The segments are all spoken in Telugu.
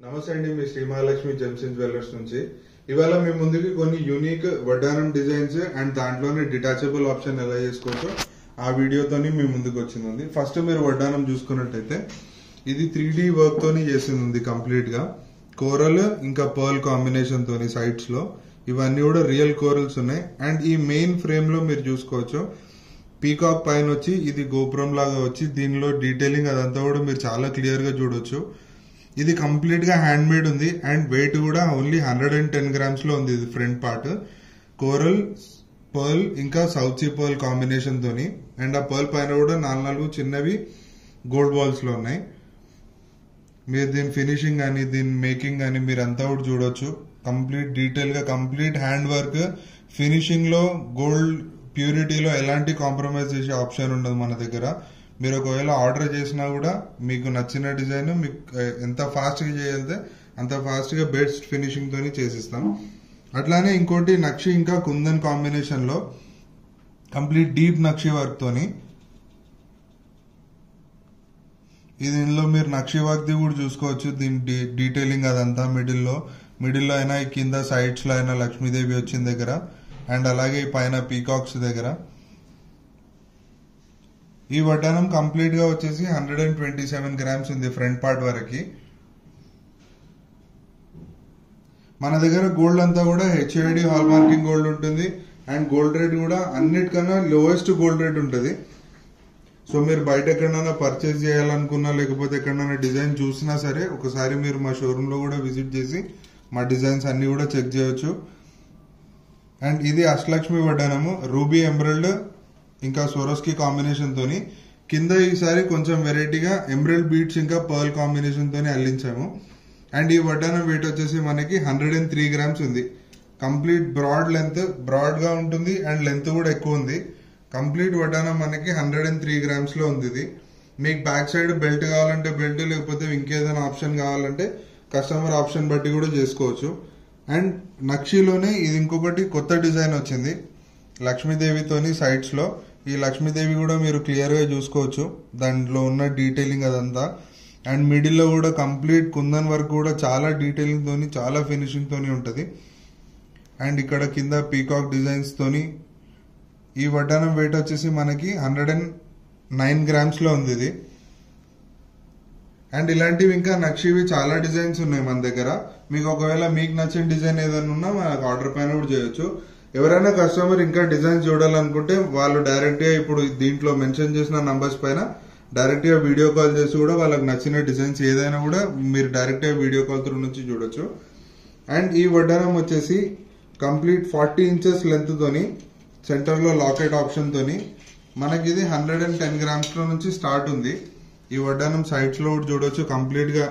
నమస్తే అండి, మీ Sri Mahalakshmi gems and jewellers నుంచి ఇవాళ మీ ముందుకి కొన్ని యూనిక్ వడ్డానం డిజైన్స్ అండ్ దాంట్లోనే డిటాచబుల్ ఆప్షన్ ఎలా చేసుకోవచ్చో ఆ వీడియోతోని మీ ముందుకు వచ్చింది. ఫస్ట్ మీరు వడ్డానం చూసుకున్నట్టయితే ఇది 3D వర్క్ తోని చేసింది కంప్లీట్ గా. కోరల్ ఇంకా పర్ల్ కాంబినేషన్ తోని సైడ్స్ లో ఇవన్నీ కూడా రియల్ కోరల్స్ ఉన్నాయి. అండ్ ఈ మెయిన్ ఫ్రేమ్ లో మీరు చూసుకోవచ్చు పీకాక్ పైన వచ్చి ఇది గోపురం లాగా వచ్చి దీనిలో డీటెయిలింగ్ అదంతా కూడా మీరు చాలా క్లియర్ గా చూడొచ్చు. ఇది కంప్లీట్ గా హ్యాండ్ మేడ్ ఉంది అండ్ వెయిట్ కూడా ఓన్లీ 110 గ్రామ్స్ లో ఉంది. ఇది ఫ్రంట్ పార్ట్ కోరల్ పర్ల్ ఇంకా సౌత్ సీ పర్ల్ కాంబినేషన్ తోని అండ్ ఆ పర్ల్ పైన కూడా 4 చిన్నవి గోల్డ్ బాల్స్ లో ఉన్నాయి. మీరు దీని ఫినిషింగ్ కానీ దీని మేకింగ్ కానీ మీరు అంతా కూడా చూడొచ్చు. కంప్లీట్ డీటెయిల్ గా కంప్లీట్ హ్యాండ్ వర్క్ ఫినిషింగ్ లో గోల్డ్ ప్యూరిటీలో ఎలాంటి కాంప్రమైజ్ చేసే ఆప్షన్ ఉండదు మన దగ్గర. మీరు ఒకవేళ ఆర్డర్ చేసినా కూడా మీకు నచ్చిన డిజైన్ మీకు ఎంత ఫాస్ట్ గా చేయగలితే అంత ఫాస్ట్ గా బెస్ట్ ఫినిషింగ్ తోని చేసిస్తాం. అట్లానే ఇంకోటి నక్షి ఇంకా కుందన్ కాంబినేషన్ లో కంప్లీట్ డీప్ నక్షి వర్క్ తోని దీనిలో మీరు నక్షి వర్క్ ది కూడా చూసుకోవచ్చు. దీని డీటెయిలింగ్ అదంతా మిడిల్ లో అయినా కింద సైడ్స్ లో అయినా లక్ష్మీదేవి వచ్చిన దగ్గర అండ్ అలాగే పైన పీకాక్స్ దగ్గర. ఈ వడ్డానం కంప్లీట్ గా వచ్చేసి 127 గ్రామ్స్ ఉంది ఫ్రంట్ పార్ట్ వరకు. మన దగ్గర గోల్డ్ అంతా కూడా HID హాల్ మార్కింగ్ గోల్డ్ ఉంటుంది అండ్ గోల్డ్ రేట్ కూడా అన్నిటికన్నా లోయెస్ట్ గోల్డ్ రేట్ ఉంటుంది. సో మీరు బయట ఎక్కడైనా పర్చేస్ చేయాలనుకున్నా లేకపోతే ఎక్కడైనా డిజైన్ చూసినా సరే ఒకసారి మీరు మా షోరూమ్ లో కూడా విజిట్ చేసి మా డిజైన్స్ అన్ని కూడా చెక్ చేయొచ్చు. అండ్ ఇది అష్టలక్ష్మి వడ్డానము రూబీ ఎమరల్డ్ ఇంకా సోరోస్కి కాంబినేషన్ తోని కింద ఈసారి కొంచెం వెరైటీగా ఎమరల్డ్ బీట్స్ ఇంకా పర్ల్ కాంబినేషన్ తోని అల్లించాము. అండ్ ఈ వడ్డానం వెయిట్ వచ్చేసి మనకి 103 గ్రామ్స్ ఉంది. కంప్లీట్ బ్రాడ్ గా ఉంటుంది అండ్ లెంత్ కూడా ఎక్కువ ఉంది. కంప్లీట్ వడ్డానం మనకి 103 గ్రామ్స్ లో ఉంది. ఇది మీకు బ్యాక్ సైడ్ బెల్ట్ కావాలంటే బెల్ట్ లేకపోతే ఇంకేదైనా ఆప్షన్ కావాలంటే కస్టమర్ ఆప్షన్ బట్టి కూడా చేసుకోవచ్చు. అండ్ నక్షిలోనే ఇది ఇంకొకటి కొత్త డిజైన్ వచ్చింది లక్ష్మీదేవితోని సైడ్స్ లో. ఈ లక్ష్మీదేవి కూడా మీరు క్లియర్ గా చూసుకోవచ్చు దాంట్లో ఉన్న డీటెయిలింగ్ అదంతా. అండ్ మిడిల్ లో కూడా కంప్లీట్ కుందన్ వర్క్ కూడా చాలా డీటెయిలింగ్ తోని చాలా ఫినిషింగ్ తోని ఉంటది. అండ్ ఇక్కడ కింద పీకాక్ డిజైన్స్ తోని ఈ వడ్డానం వెయిట్ వచ్చేసి మనకి 109 గ్రామ్స్ లో ఉంది ఇది. అండ్ ఇలాంటివి ఇంకా నక్షివి చాలా డిజైన్స్ ఉన్నాయి మన దగ్గర. మీకు ఒకవేళ మీకు నచ్చిన డిజైన్ ఏదైనా ఉన్నా మనకు ఆర్డర్ పైన కూడా చేయొచ్చు. ఎవరైనా కస్టమర్ ఇంకా డిజైన్స్ చూడాలనుకుంటే వాళ్ళు డైరెక్ట్ గా ఇప్పుడు దీంట్లో మెన్షన్ చేసిన నంబర్స్ పైన డైరెక్ట్ గా వీడియో కాల్ చేసి కూడా వాళ్ళకి నచ్చిన డిజైన్స్ ఏదైనా కూడా మీరు డైరెక్ట్ గా వీడియో కాల్ త్రూ నుంచి చూడొచ్చు. అండ్ ఈ వడ్డానం వచ్చేసి కంప్లీట్ 40 ఇంచెస్ లెంత్ తోని సెంటర్ లో లాకెట్ ఆప్షన్ తోని మనకి ఇది 110 గ్రామ్స్ లో నుంచి స్టార్ట్ ఉంది. ఈ వడ్డానం సైడ్స్ లో కూడా చూడొచ్చు కంప్లీట్ గా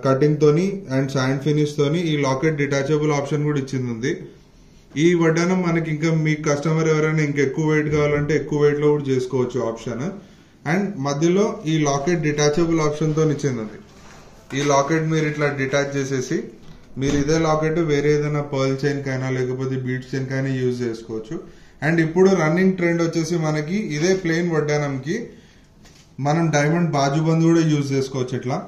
కటింగ్ తోని అండ్ శాండ్ ఫినిష్ తోని ఈ లాకెట్ డిటాచబుల్ ఆప్షన్ కూడా ఇచ్చింది. ఈ వడ్డానం మనకి ఇంకా మీ కస్టమర్ ఎవరైనా ఇంకా ఎక్కువ వెయిట్ కావాలంటే ఎక్కువ వెయిట్ లో కూడా చేసుకోవచ్చు ఆప్షన్. అండ్ మధ్యలో ఈ లాకెట్ డిటాచబుల్ ఆప్షన్ తో ఇచ్చింది. ఈ లాకెట్ మీరు ఇట్లా డిటాచ్ చేసేసి మీరు ఇదే లాకెట్ వేరే ఏదైనా పర్ల్ చైన్ కైనా లేకపోతే బీట్స్ చైన్ కైనా యూజ్ చేసుకోవచ్చు. అండ్ ఇప్పుడు రన్నింగ్ ట్రెండ్ వచ్చేసి మనకి ఇదే ప్లెయిన్ వడ్డానంకి మనం డైమండ్ బాజుబంద్ కూడా యూజ్ చేసుకోవచ్చు. ఇట్లా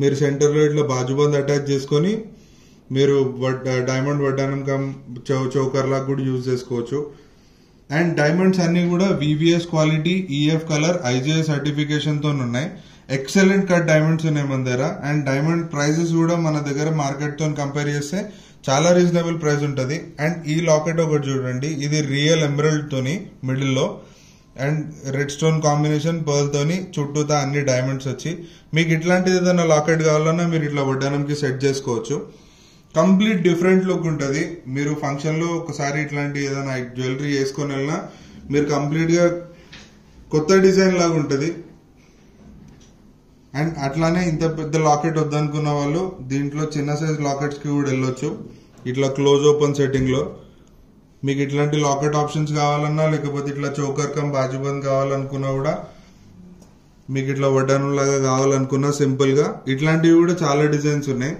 మీరు సెంటర్ లో ఇట్లా బాజుబంద్ అటాచ్ చేసుకొని మీరు డైమండ్ వడ్డానం చౌకర్ లాగా కూడా యూజ్ చేసుకోవచ్చు. అండ్ డైమండ్స్ అన్ని కూడా VVS quality EF colour IGI certification తో ఉన్నాయి. ఎక్సలెంట్ కట్ డైమండ్స్ ఉన్నాయి మన దగ్గర. అండ్ డైమండ్ ప్రైజెస్ కూడా మన దగ్గర మార్కెట్ తో కంపేర్ చేస్తే చాలా రీజనబుల్ ప్రైస్ ఉంటది. అండ్ ఈ లాకెట్ ఒకటి చూడండి, ఇది రియల్ ఎమరల్డ్ తోని మిడిల్ లో and red stone combination pearl తోని చుట్టూతా అన్ని డైమండ్స్ వచ్చి మీకు ఇట్లాంటిది ఏదైనా లాకెట్ కావాలన్నా మీరు ఇట్లా వడ్డానంకి సెట్ చేసుకోవచ్చు. కంప్లీట్ డిఫరెంట్ లుక్ ఉంటుంది. మీరు ఫంక్షన్ లో ఒకసారి ఇట్లాంటి ఏదైనా జ్యువెలరీ వేసుకొని వెళ్ళినా మీరు కంప్లీట్ గా కొత్త డిజైన్ లాగా ఉంటుంది. అండ్ అట్లానే ఇంత పెద్ద లాకెట్ వద్దనుకున్న వాళ్ళు దీంట్లో చిన్న సైజ్ లాకెట్స్ కి కూడా వెళ్ళొచ్చు. ఇట్లా క్లోజ్ ఓపెన్ సెట్టింగ్ లో మీకు ఇట్లాంటి లాకెట్ ఆప్షన్స్ కావాలన్నా లేకపోతే ఇట్లా చోకర్ కమ్ బాజుబంద్ కావాలనుకున్నా కూడా మీకు ఇట్లా వడ్డానం లాగా కావాలనుకున్నా సింపుల్ గా ఇట్లాంటివి కూడా చాలా డిజైన్స్ ఉన్నాయి.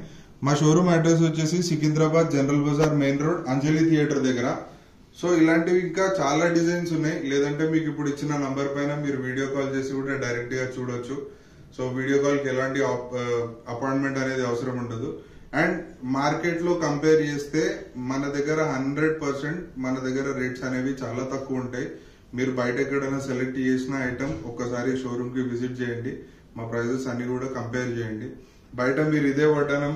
మా షోరూమ్ అడ్రస్ వచ్చేసి Secunderabad general bazaar main road Anjali theatre దగ్గర. సో ఇలాంటివి ఇంకా చాలా డిజైన్స్ ఉన్నాయి. లేదంటే మీకు ఇప్పుడు ఇచ్చిన నంబర్ పైన మీరు వీడియో కాల్ చేసి కూడా డైరెక్ట్ గా చూడొచ్చు. సో వీడియో కాల్కి ఎలాంటి అపాయింట్మెంట్ అనేది అవసరం ఉండదు. అండ్ మార్కెట్ లో కంపేర్ చేస్తే మన దగ్గర 100% మన దగ్గర రేట్స్ అనేవి చాలా తక్కువ ఉంటాయి. మీరు బయట ఎక్కడైనా సెలెక్ట్ చేసిన ఐటమ్ ఒక్కసారి షోరూమ్ కి విజిట్ చేయండి, మా ప్రైజెస్ అన్ని కూడా కంపేర్ చేయండి. బయట మీరు ఇదే వడ్డానం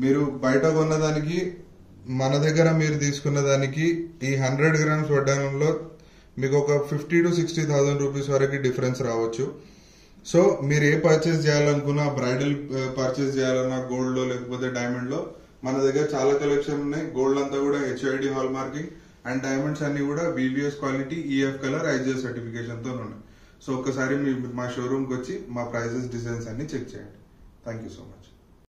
మీరు బయట కొన్నదానికి మన దగ్గర మీరు తీసుకున్న దానికి ఈ 100 గ్రామ్స్ వడ్డానంలో మీకు ఒక 50,000 to 60,000 రూపీస్ వరకు డిఫరెన్స్ రావచ్చు. సో మీరు ఏ పర్చేస్ చేయాలనుకున్నా, బ్రైడల్ పర్చేస్ చేయాలన్నా గోల్డ్ లో లేకపోతే డైమండ్ లో మన దగ్గర చాలా కలెక్షన్ ఉన్నాయి. గోల్డ్ అంతా కూడా HID hall marking and diamonds అన్ని కూడా VVS quality, EF colour, IGS certification తో ఉన్నాయి. సో ఒక్కసారి మా షోరూమ్ కి వచ్చి మా ప్రైజెస్, డిజైన్స్ అన్ని చెక్ చేయండి. Thank you so much.